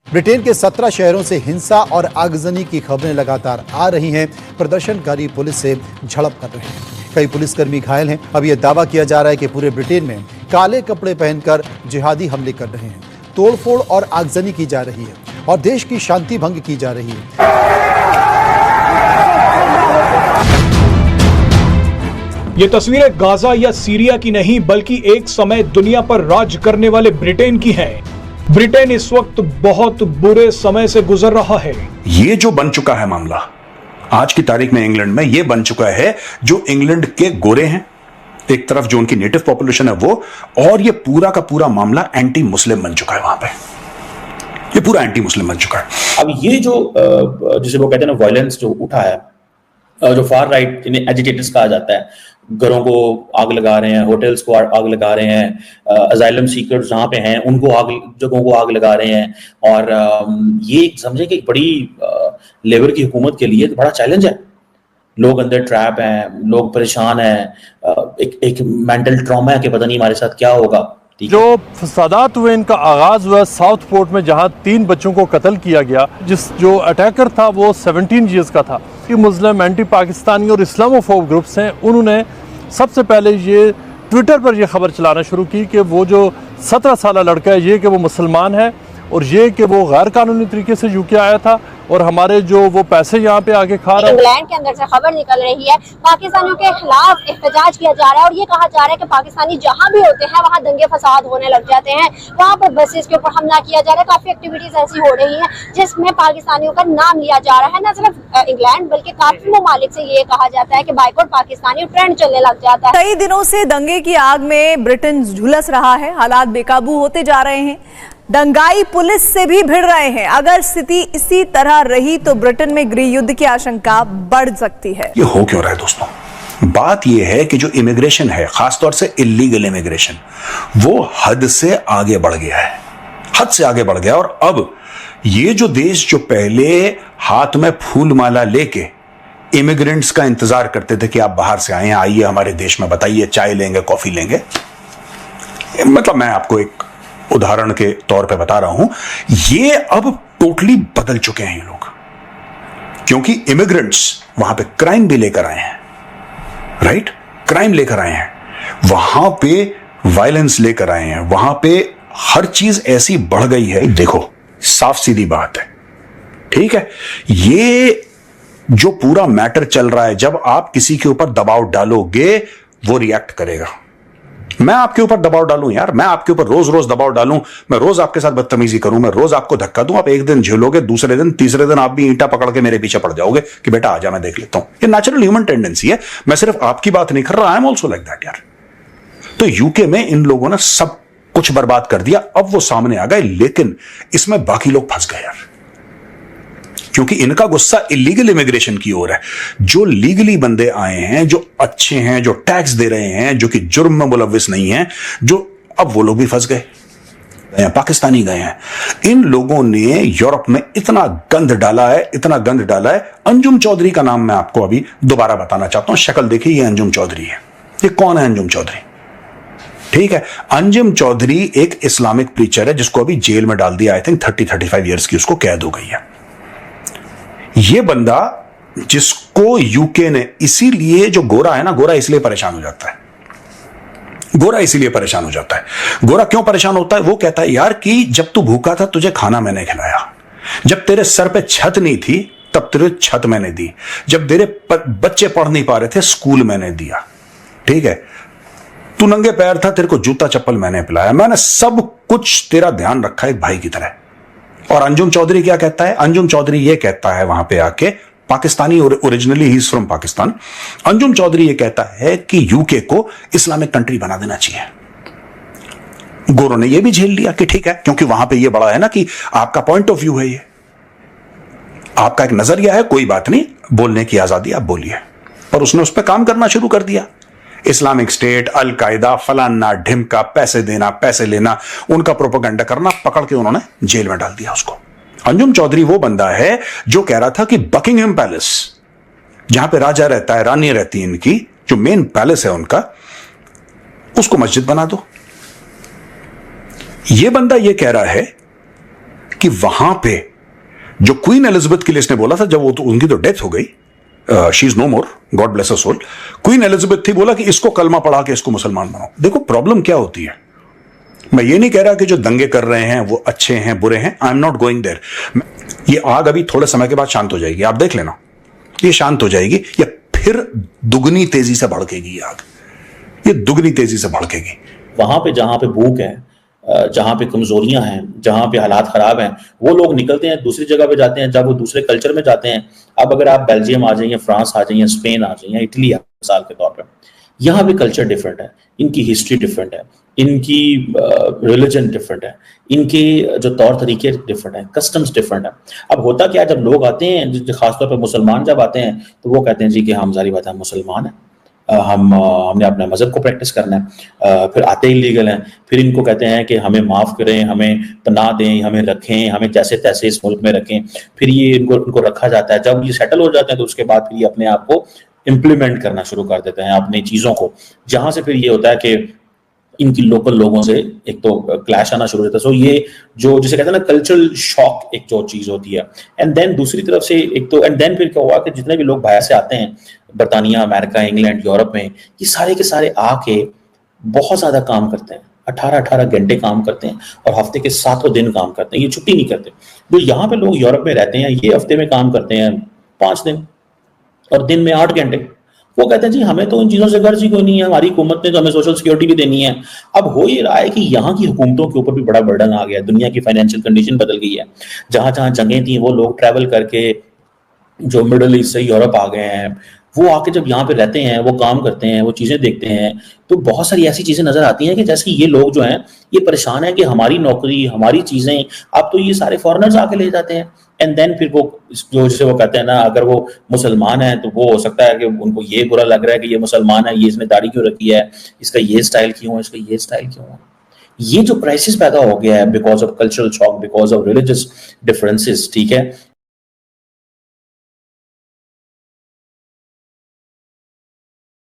Britain के 17 शहरों से हिंसा और आगजनी की खबरें लगातार आ रही हैं। प्रदर्शनकारी पुलिस से झड़प कर रहे हैं, कई पुलिसकर्मी घायल हैं। अब यह दावा किया जा रहा है कि पूरे ब्रिटेन में काले कपड़े पहनकर जिहादी हमले कर रहे हैं, तोड़फोड़ और आगजनी की जा रही है और देश की शांति भंग की जा रही है। ये तस्वीरें गाजा या सीरिया की नहीं बल्कि एक समय दुनिया पर राज करने वाले ब्रिटेन की हैं। ब्रिटेन इस वक्त बहुत बुरे समय से गुजर रहा है। ये जो बन चुका है मामला आज की तारीख में इंग्लैंड में, ये बन चुका है जो इंग्लैंड के गोरे हैं एक तरफ, जो उनकी नेटिव पॉपुलेशन है वो, और ये पूरा का पूरा मामला एंटी मुस्लिम बन चुका है। वहां पे ये पूरा एंटी मुस्लिम बन चुका है। अब ये जो जिसे वो कहते हैं ना वायलेंस जो उठा है, जो फार राइट इन्हें एजिटेटर्स कहा जाता है, घरों को आग लगा रहे हैं, होटल्स को आग लगा रहे हैं, अजाइलम सीकर्स जहाँ पे हैं उनको जगहों को आग लगा रहे हैं। और ये समझे कि एक बड़ी लेबर की हुकूमत के लिए बड़ा चैलेंज है। लोग अंदर ट्रैप हैं, लोग परेशान हैं, एक मेंटल ट्रॉमा है कि पता नहीं हमारे साथ क्या होगा। जो फसादात हुए इनका आगाज हुआ साउथपोर्ट में, जहां 3 बच्चों को कत्ल किया गया। जो अटैकर था वो 17 ईयर्स का था। कि मुस्लिम एंटी पाकिस्तानी और इस्लामोफोब ग्रुप्स हैं, उन्होंने सबसे पहले ये ट्विटर पर यह खबर चलाना शुरू की कि वो जो 17 साल लड़का है ये कि वो मुसलमान है और ये कि वो गैर कानूनी तरीके से यूके आया था और हमारे जो वो पैसे यहाँ पे आके खा रहा है। इंग्लैंड के अंदर से खबर निकल रही है, पाकिस्तानियों के खिलाफ एहतजाज किया जा रहा है और ये कहा जा रहा है कि पाकिस्तानी जहाँ भी होते हैं वहाँ दंगे फसाद होने लग जाते हैं, वहाँ पर बसेस के ऊपर हमला किया जा रहा है। काफी एक्टिविटीज ऐसी हो रही है जिसमें पाकिस्तानियों का नाम लिया जा रहा है। न सिर्फ इंग्लैंड बल्कि काफी ममालिक से ये कहा जाता है कि बाइकआउट पाकिस्तानी ट्रेंड चलने लग जाता है। कई दिनों से दंगे की आग में ब्रिटेन झुलस रहा है, हालात बेकाबू होते जा रहे हैं, दंगाई पुलिस से भी भिड़ रहे हैं। अगर स्थिति इसी तरह रही तो ब्रिटेन में गृह युद्ध की आशंका बढ़ सकती है। ये हो क्यों रहा है दोस्तों? बात यह है कि जो इमिग्रेशन है, खासतौर से इलीगल इमिग्रेशन, वो हद से आगे बढ़ गया है, हद से आगे बढ़ गया। और अब ये जो देश जो पहले हाथ में फूल माला लेके इमिग्रेंट्स का इंतजार करते थे कि आप बाहर से आए हैं, आइए हमारे देश में, बताइए चाय लेंगे, कॉफी लेंगे, मतलब मैं आपको एक उदाहरण के तौर पे बता रहा हूं, ये अब टोटली बदल चुके हैं ये लोग, क्योंकि इमिग्रेंट्स वहां पे क्राइम भी लेकर आए हैं, राइट? क्राइम लेकर आए हैं, वहां पे वायलेंस लेकर आए हैं, वहां पे हर चीज ऐसी बढ़ गई है। देखो साफ सीधी बात है, ठीक है, ये जो पूरा मैटर चल रहा है, जब आप किसी के ऊपर दबाव डालोगे वो रिएक्ट करेगा। मैं आपके ऊपर दबाव डालूं यार, मैं आपके ऊपर रोज रोज दबाव डालूं, मैं रोज आपके साथ बदतमीजी करूं, मैं रोज आपको धक्का दूं, आप एक दिन झेलोगे, दूसरे दिन तीसरे दिन आप भी ईंटा पकड़ के मेरे पीछे पड़ जाओगे कि बेटा आजा मैं देख लेता हूं। ये नेचुरल ह्यूमन टेंडेंसी है। मैं सिर्फ आपकी बात नहीं कर रहा, I am also like that यार। तो यूके में इन लोगों ने सब कुछ बर्बाद कर दिया, अब वो सामने आ गए, लेकिन इसमें बाकी लोग फंस गए यार, क्योंकि इनका गुस्सा इलीगल इमिग्रेशन की ओर है। जो लीगली बंदे आए हैं, जो अच्छे हैं, जो टैक्स दे रहे हैं, जो कि जुर्म में मुलव्विस नहीं है, जो अब वो लोग भी फंस गए, पाकिस्तानी गए हैं। इन लोगों ने यूरोप में इतना गंद डाला है, इतना गंद डाला है। अंजुम चौधरी का नाम मैं आपको अभी दोबारा बताना चाहता हूं, शक्ल देखिए, ये अंजुम चौधरी है। ये कौन है अंजुम चौधरी? ठीक है, अंजुम चौधरी एक इस्लामिक प्रीचर है जिसको अभी जेल में डाल दिया, आई थिंक 30-35 ईयर्स की उसको कैद हो गई है। ये बंदा जिसको यूके ने, इसीलिए जो गोरा है ना, गोरा इसलिए परेशान हो जाता है, गोरा इसीलिए परेशान हो जाता है। गोरा क्यों परेशान होता है? वो कहता है यार कि जब तू भूखा था तुझे खाना मैंने खिलाया, जब तेरे सर पे छत नहीं थी तब तेरे छत मैंने दी, जब तेरे बच्चे पढ़ नहीं पा रहे थे स्कूल मैंने दिया, ठीक है, तू नंगे पैर था तेरे को जूता चप्पल मैंने पिलाया, मैंने सब कुछ तेरा ध्यान रखा एक भाई की तरह। और अंजुम चौधरी क्या कहता है? अंजुम चौधरी ये कहता है वहां पे आके, Pakistani, originally he is from Pakistan, Anjum Chaudhary ये कहता है कि यूके को इस्लामिक कंट्री बना देना चाहिए। गोरों ने ये भी झेल लिया कि ठीक है, क्योंकि वहां पे ये बड़ा है ना कि आपका पॉइंट ऑफ व्यू है, ये आपका एक नजरिया है, कोई बात नहीं, बोलने की आजादी, आप बोलिए। पर उसने उस पर काम करना शुरू कर दिया। इस्लामिक स्टेट, अल कायदा, फलाना ढिमका, पैसे देना, पैसे लेना, उनका प्रोपेगेंडा करना, पकड़ के उन्होंने जेल में डाल दिया उसको। अंजुम चौधरी वो बंदा है जो कह रहा था कि बकिंगहम पैलेस, जहां पे राजा रहता है, रानी रहती है, इनकी जो मेन पैलेस है उनका, उसको मस्जिद बना दो। ये बंदा ये कह रहा है कि वहां पे जो क्वीन एलिजाबेथ के लिए इसने बोला था, जब वो तो उनकी तो डेथ हो गई, she is no more, God bless her soul, Queen Elizabeth थी, बोला कि इसको कलमा पढ़ा के इसको मुसलमान बनाओ। देखो प्रॉब्लम क्या होती है, मैं ये नहीं कह रहा कि जो दंगे कर रहे हैं वो अच्छे हैं बुरे हैं, I am not going there. ये आग अभी थोड़े समय के बाद शांत हो जाएगी, आप देख लेना, ये शांत हो जाएगी, या फिर दुगनी तेजी से भड़केगी ये आग, ये दुगनी तेजी से भड़केगी। वहां पे जहां पे भूख है, जहां पे कमजोरियां हैं, जहां पे हालात खराब हैं, वो लोग निकलते हैं, दूसरी जगह पे जाते हैं, जब वो दूसरे कल्चर में जाते हैं। अब अगर आप बेल्जियम आ जाइए, फ्रांस आ जाइए, स्पेन आ जाइए, इटली आ मिसाल के तौर पर, यहाँ पे कल्चर डिफरेंट है, इनकी हिस्ट्री डिफरेंट है, इनकी रिलीजन डिफरेंट है, इनके जो तौर तरीके डिफरेंट है, कस्टम्स डिफरेंट है। अब होता क्या है, जब लोग आते हैं, खासतौर पर मुसलमान जब आते हैं, तो वो कहते हैं जी कि हम जारी बात है हम मुसलमान हैं, हमने अपने मज़हब को प्रैक्टिस करना है, फिर आते इलीगल हैं, फिर इनको कहते हैं कि हमें माफ़ करें, हमें पनाह दें, हमें रखें, हमें जैसे तैसे इस मुल्क में रखें। फिर ये इनको रखा जाता है, जब ये सेटल हो जाते हैं तो उसके बाद फिर ये अपने आप को इम्प्लीमेंट करना शुरू कर देते हैं अपनी चीज़ों को, जहाँ से फिर ये होता है कि इनकी लोकल लोगों से एक तो क्लैश आना शुरू होता है। सो ये जो जिसे कहते हैं ना कल्चरल शॉक, एक जो चीज़ होती है, एंड देन दूसरी तरफ से एक तो एंड देन फिर क्या हुआ कि जितने भी लोग बाहर से आते हैं, बरतानिया, अमेरिका, इंग्लैंड, यूरोप में, ये सारे के सारे आके बहुत ज़्यादा काम करते हैं, 18-18 घंटे काम करते हैं और हफ्ते के 7 दिन काम करते हैं, ये छुट्टी नहीं करते। जो यहाँ पे लोग यूरोप में रहते हैं, ये हफ्ते में काम करते हैं 5 दिन और दिन में 8 घंटे। वो कहते हैं जी हमें तो इन चीज़ों से गर्ज ही कोई नहीं है, हमारी हुकूमत ने तो हमें सोशल सिक्योरिटी भी देनी है। अब हो ये रहा है कि यहाँ की हुकूमतों के ऊपर भी बड़ा बर्डन आ गया, दुनिया की फाइनेंशियल कंडीशन बदल गई है, जहाँ जहाँ जंगें थी वो लोग ट्रैवल करके जो मिडल ईस्ट से यूरोप आ गए हैं, वो आके जब यहाँ पे रहते हैं, वो काम करते हैं, वो चीज़ें देखते हैं, तो बहुत सारी ऐसी चीज़ें नज़र आती हैं कि जैसे ये लोग जो हैं ये परेशान है कि हमारी नौकरी, हमारी चीज़ें, अब तो ये सारे फॉरेनर्स आके ले जाते हैं। एंड देन फिर वो जो जिसे वो कहते हैं ना, अगर वो मुसलमान है तो वो हो सकता है कि उनको ये बुरा लग रहा है कि ये मुसलमान है, ये इसने दाढ़ी क्यों रखी है, इसका ये स्टाइल क्यों है, इसका ये स्टाइल क्यों है। ये जो क्राइसिस पैदा हो गया है because of cultural shock, because of religious differences, ठीक है,